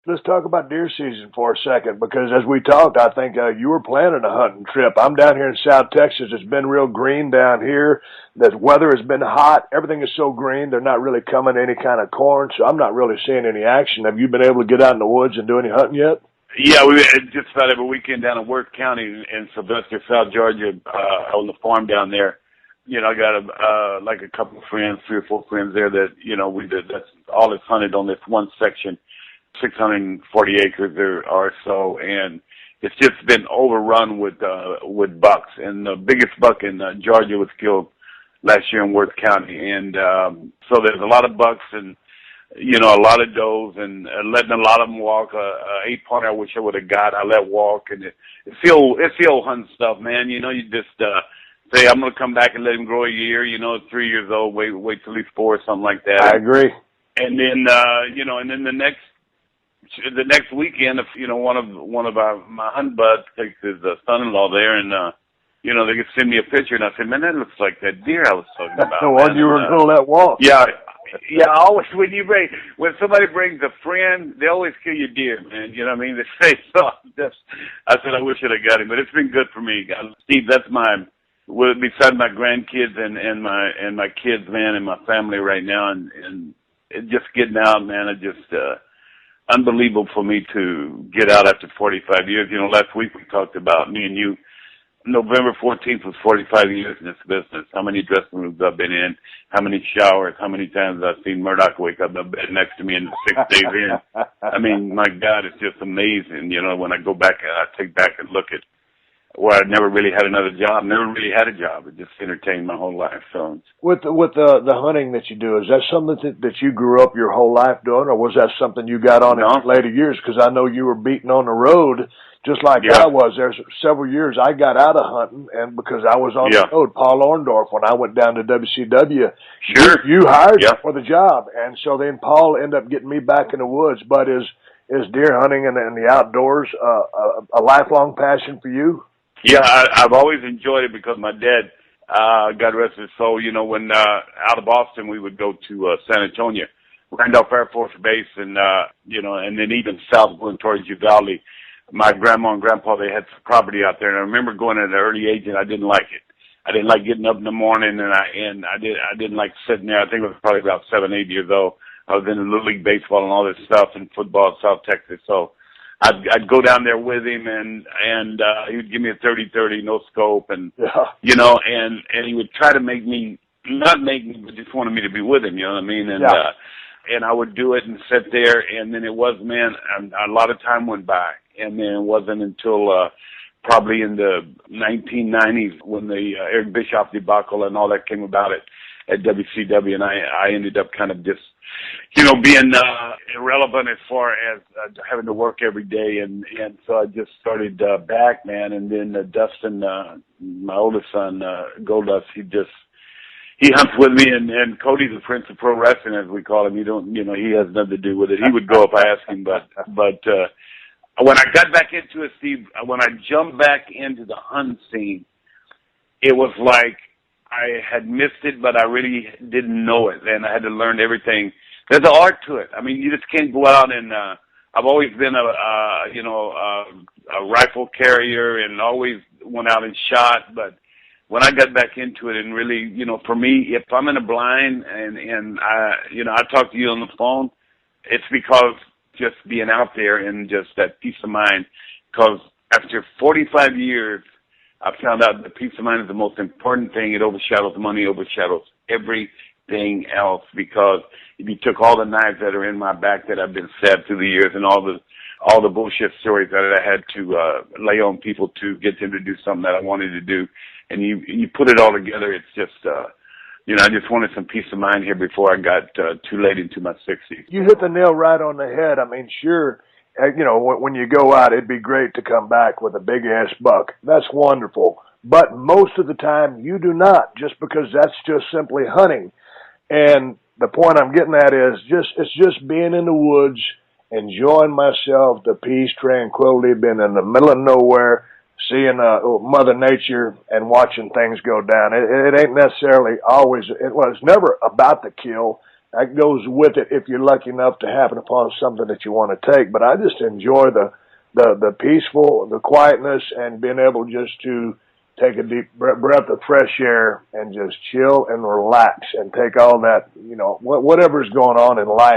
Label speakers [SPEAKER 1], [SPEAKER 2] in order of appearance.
[SPEAKER 1] Let's talk about deer season for a second, because as we talked, I think you were planning a hunting trip. I'm down here in South Texas. It's been real green down here. The weather has been hot. Everything is so green. They're not really coming to any kind of corn, so I'm not really seeing any action. Have you been able to get out in the woods and do any hunting yet?
[SPEAKER 2] Yeah, we had just about every weekend down in Worth County in Sylvester, South Georgia, on the farm down there. I got like a couple of friends, 3 or 4 friends there that, we did, that's all that's hunted on this one section, 640 acres or so, and it's just been overrun with bucks. And the biggest buck in Georgia was killed last year in Worth County. And, so there's a lot of bucks and, a lot of does, and letting a lot of them walk. 8-pointer I wish I would have got. I let walk, and it's the old hunting stuff, man. You just say I'm going to come back and let him grow a year. At 3 years old, wait till he's 4 or something like that.
[SPEAKER 1] I agree.
[SPEAKER 2] And then and then the next weekend, if one of my hunting buds takes his son-in-law there, and they could send me a picture, and I said, man, that looks like that deer I was talking about.
[SPEAKER 1] The one you were going to let walk.
[SPEAKER 2] Yeah. Yeah, always when somebody brings a friend, they always kill your deer, man. You know what I mean? They say so. I said I wish I'd have got him, but it's been good for me. Steve, that's besides my grandkids and my kids, man, and my family right now, and it just getting out, man. It just unbelievable for me to get out after 45 years. Last week we talked about me and you. November 14th was 45 years in this business. How many dressing rooms I've been in, how many showers, how many times I've seen Murdoch wake up in the bed next to me in the 6 days in. I mean, my God, it's just amazing. When I go back and I take back and look at where I never really had another job, never really had a job. It just entertained my whole life. So
[SPEAKER 1] with the hunting that you do, is that something that you grew up your whole life doing, or was that something you got on in later years? Because I know you were beating on the road just like I was. There's several years I got out of hunting, and because I was on the road, Paul Orndorff, when I went down to WCW, you hired me for the job, and so then Paul ended up getting me back in the woods. But is deer hunting and the outdoors a lifelong passion for you?
[SPEAKER 2] Yeah, I've always enjoyed it because my dad, God rest his soul, when out of Austin we would go to San Antonio, Randolph Air Force Base, and and then even south going towards Uvalde. My grandma and grandpa, they had some property out there, and I remember going at an early age, and I didn't like it. I didn't like getting up in the morning, and I didn't like sitting there. I think I was probably about 7, 8 years old. I was into Little League baseball and all this stuff, and football in South Texas. So I'd go down there with him, and he would give me a 30-30, no scope, and and he would try to not make me, but just wanted me to be with him. You know what I mean? And and I would do it and sit there, and then it was, man, a lot of time went by, and then it wasn't until probably in the 1990s when the Eric Bischoff debacle and all that came about at WCW, and I ended up kind of just, being irrelevant as far as having to work every day, and so I just started back, man, and then Dustin, my oldest son, Goldust, he hunts with me, and Cody's the Prince of Pro Wrestling, as we call him. He has nothing to do with it. He would go if I asked him, but when I got back into it, Steve, when I jumped back into the hunt scene, it was like I had missed it, but I really didn't know it, and I had to learn everything. There's an art to it. I mean, you just can't go out and I've always been a rifle carrier and always went out and shot, but when I got back into it and really, for me, if I'm in a blind and I talk to you on the phone, it's because just being out there and just that peace of mind, because after 45 years, I found out that peace of mind is the most important thing. It overshadows money, overshadows everything else, because if you took all the knives that are in my back that I've been stabbed through the years and all the bullshit stories that I had to lay on people to get them to do something that I wanted to do, and you put it all together, it's just, I just wanted some peace of mind here before I got too late into my 60s.
[SPEAKER 1] You hit the nail right on the head. I mean, sure, when you go out, it'd be great to come back with a big-ass buck. That's wonderful. But most of the time, you do not, just because that's just simply hunting. And the point I'm getting at is it's just being in the woods, enjoying myself, the peace, tranquility, being in the middle of nowhere, seeing Mother Nature and watching things go down. It ain't necessarily always, it's never about the kill. that goes with it if you're lucky enough to happen upon something that you want to take. But I just enjoy the peaceful, the quietness, and being able just to take a deep breath of fresh air and just chill and relax and take all that, whatever's going on in life